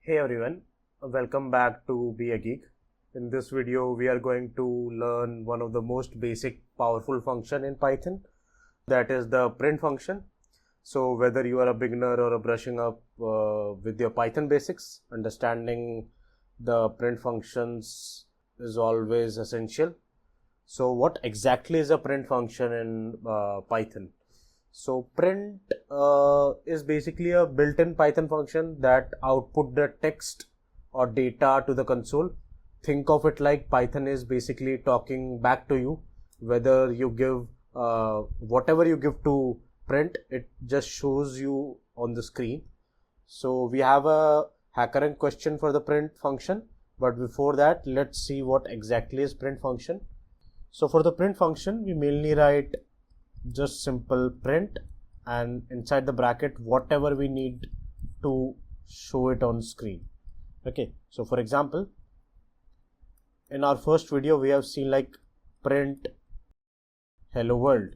Hey everyone, welcome back to Be a Geek. In this video, we are going to learn one of the most basic powerful function in Python, that is the print function. So whether you are a beginner or a brushing up with your Python basics, understanding the print functions is always essential. So what exactly is a print function in Python? So print is basically a built-in Python function that output the text or data to the console. Think of it like Python is basically talking back to you. Whether you give whatever you give to print, it just shows you on the screen. So we have a HackerRank question for the print function, but before that, let's see what exactly is print function. So for the print function, we mainly write just simple print and inside the bracket whatever we need to show it on screen. Okay, so for example, in our first video we have seen like print hello world,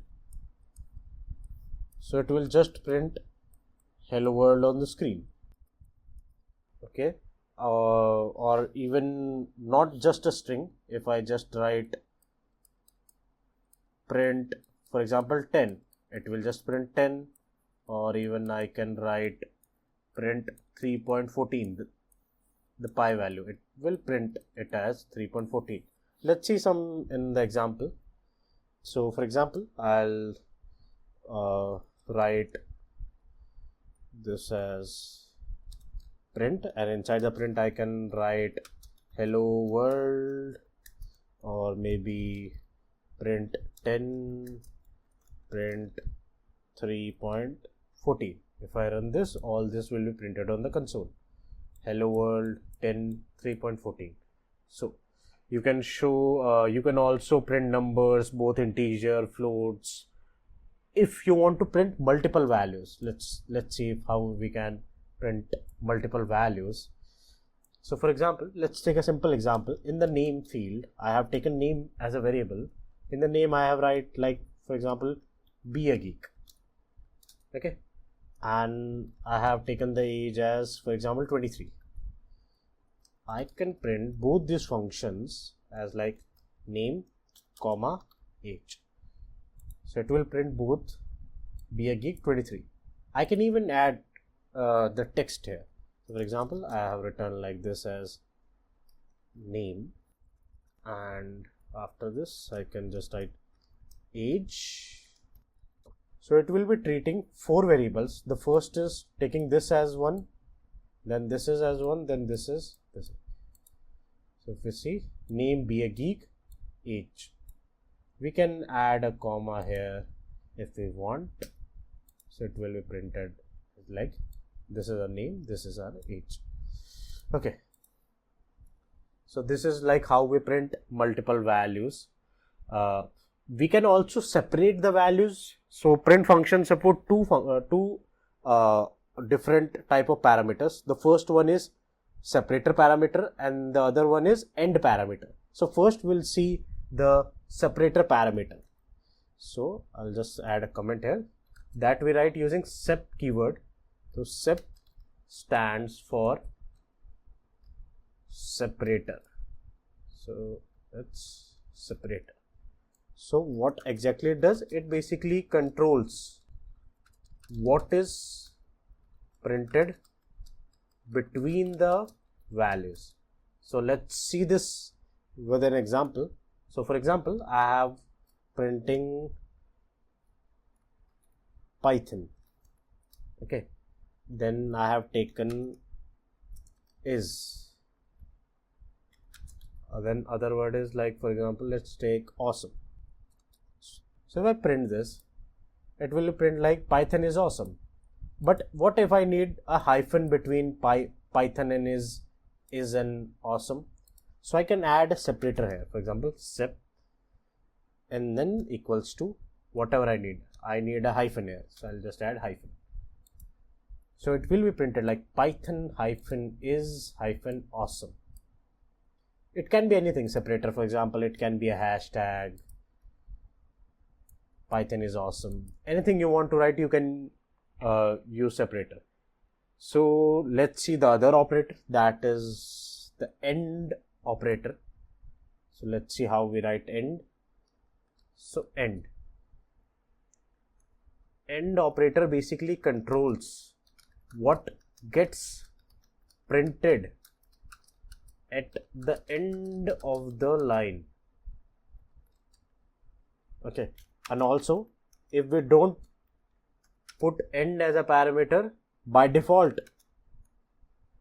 so it will just print hello world on the screen. Okay, or even not just a string. If I just write print, for example, 10, it will just print 10, or even I can write print 3.14, the pi value, it will print it as 3.14. Let's see some in the example. So for example, I'll write this as print, and inside the print I can write hello world, or maybe print 10, print 3.14. If I run this, all this will be printed on the console. Hello world 10, 3.14. So you can show, you can also print numbers, both integer, floats. If you want to print multiple values, let's see how we can print multiple values. So for example, let's take a simple example. In the name field, I have taken name as a variable. In the name I have write like, for example, Be a Geek. Okay, and I have taken the age as, for example, 23. I can print both these functions as like name comma age. So it will print both Be a Geek 23. I can even add the text here. So for example, I have written like this as name, and after this I can just write age. So it will be treating 4 variables. The first is taking this as 1, then this is as 1, then this is this. So if we see name, Be a Geek, age, we can add a comma here if we want. So it will be printed like this is our name, this is our age. Okay, so this is like how we print multiple values. We can also separate the values. So print function support two different type of parameters. The first one is separator parameter and the other one is end parameter. So first we'll see the separator parameter. So I'll just add a comment here that we write using sep keyword. So sep stands for separator. So it's separator. So what exactly it does? It basically controls what is printed between the values. So let's see this with an example. So for example, I have printing Python. Okay, then I have taken is, then other word is like, for example, let's take awesome. So if I print this, it will print like Python is awesome. But what if I need a hyphen between Python and is and awesome? So I can add a separator here. For example, sep and then equals to whatever I need. I need a hyphen here, so I'll just add hyphen. So it will be printed like Python hyphen is hyphen awesome. It can be anything separator. For example, it can be a hashtag, Python is awesome. Anything you want to write, you can use separator. So let's see the other operator, that is the end operator. So let's see how we write end. So end operator basically controls what gets printed at the end of the line. Okay, and also if we don't put end as a parameter, by default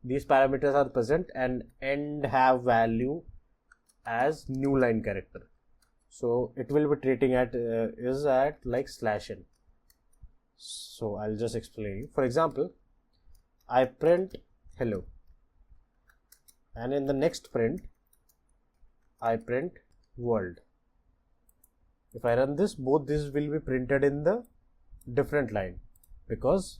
these parameters are present and end have value as new line character. So it will be treating at is at like /n. So I'll just explain. For example, I print hello, and in the next print I print world. If I run this, both these will be printed in the different line, because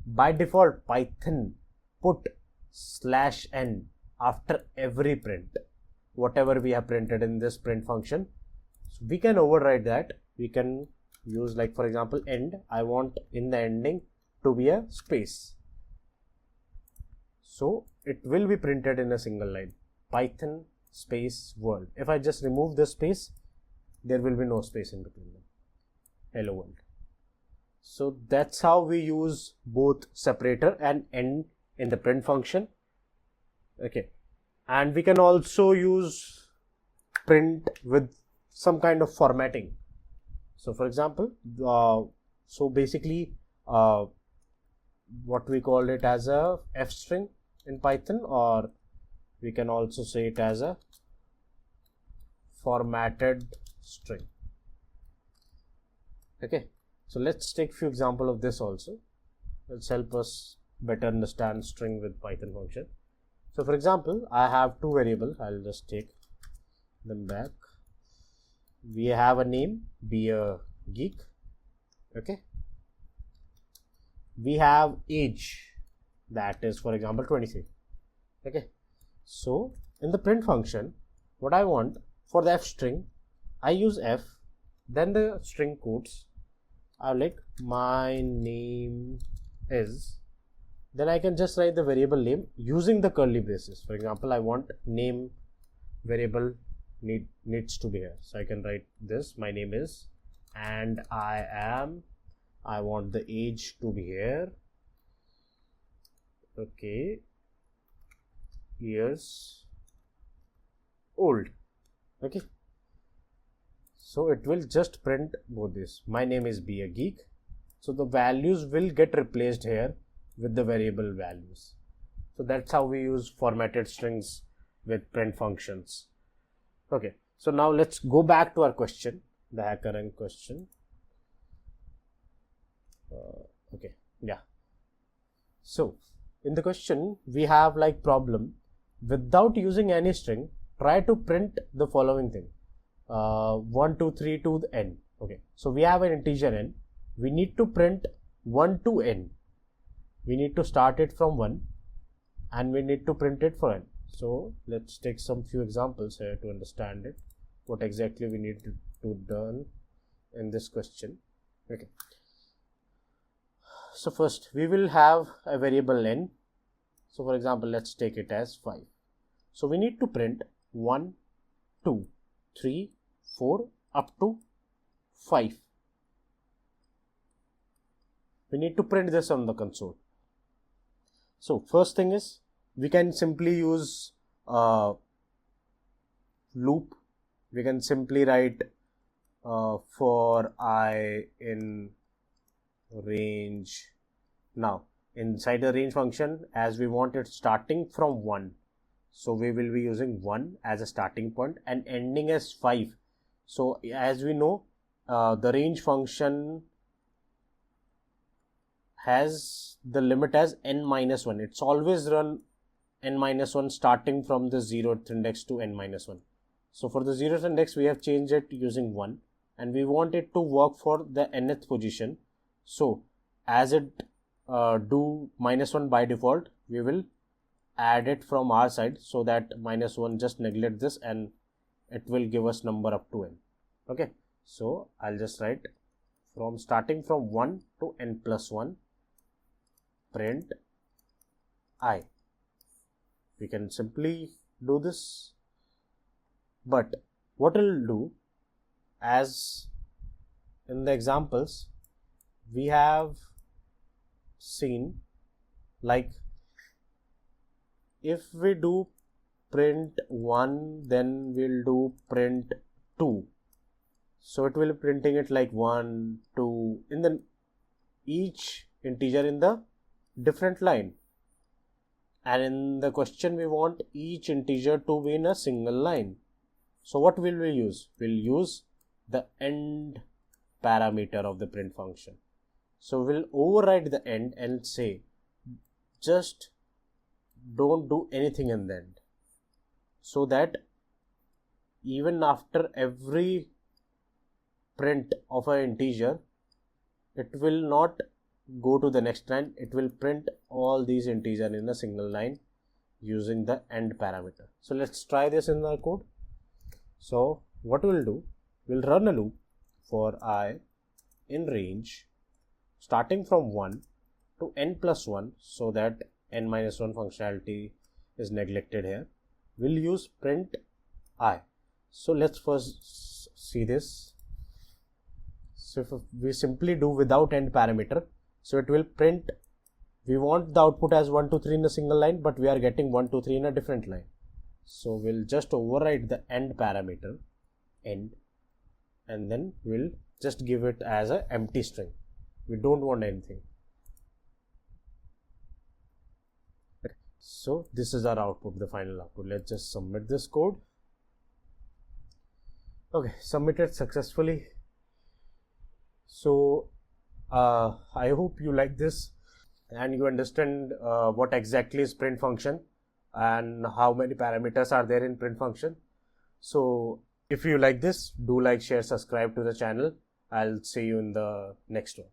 by default Python put /n after every print, whatever we have printed in this print function. So we can override that. We can use, like for example, end. I want in the ending to be a space, so it will be printed in a single line, Python space world. If I just remove the space, there will be no space in between them. Hello world. So that's how we use both separator and end in the print function. Okay, and we can also use print with some kind of formatting. So for example, so basically what we call it as a f string in Python, or we can also say it as a formatted string. Okay, so let's take few example of this also. Let's help us better understand string with Python function. So for example, I have two variables. I'll just take them back. We have a name, be a geek. Okay, we have age, that is for example 23. Okay, so in the print function, what I want for the f string, I use f, then the string quotes, I like my name is, then I can just write the variable name using the curly braces. For example, I want name variable needs to be here, so I can write this, my name is, and I want the age to be here. Okay, years old. Okay, so it will just print both this. My name is be a geek, so the values will get replaced here with the variable values. So that's how we use formatted strings with print functions. Okay, so now let's go back to our question, the HackerRank question. Okay, yeah. So in the question we have like problem, without using any string, try to print the following thing, 1 2 3 to the n. Okay, so we have an integer n, we need to print 1 to n. We need to start it from 1 and we need to print it for n. So let's take some few examples here to understand it, what exactly we need to done in this question. Okay, so first we will have a variable n. So for example, let's take it as 5. So we need to print 1 2 3 4 up to 5. We need to print this on the console. So first thing is, we can simply use loop. We can simply write for I in range. Now inside the range function, as we want it starting from 1, so we will be using 1 as a starting point and ending as 5. So as we know, the range function has the limit as n-1. It's always run n-1 starting from the 0th index to n-1. So for the 0th index, we have changed it using 1 and we want it to work for the nth position. So as it do -1 by default, we will add it from our side, so that -1 just neglect this and it will give us number up to n. Okay, so I'll just write from starting from 1 to n+1 print I. We can simply do this, but what we'll do, as in the examples we have seen, like if we do print 1, then we'll do print 2. So it will be printing it like 1, 2 in the each integer in the different line. And in the question we want each integer to be in a single line. So what will we use? We'll use the end parameter of the print function. So we'll override the end and say just don't do anything in the end, so that even after every print of an integer, it will not go to the next line. It will print all these integers in a single line using the end parameter. So let's try this in our code. So what we'll do, we'll run a loop for I in range starting from 1 to n plus 1, so that n minus 1 functionality is neglected here. We'll use print I. So let's first see this. So if we simply do without end parameter, so it will print, we want the output as 1, 2, 3 in a single line, but we are getting 1, 2, 3 in a different line. So we'll just override the end parameter, end, and then we'll just give it as an empty string. We don't want anything. So this is our output, the final output. Let's just submit this code. Okay, submitted successfully. So I hope you like this and you understand what exactly is print function and how many parameters are there in print function. So if you like this, do like, share, subscribe to the channel. I'll see you in the next one.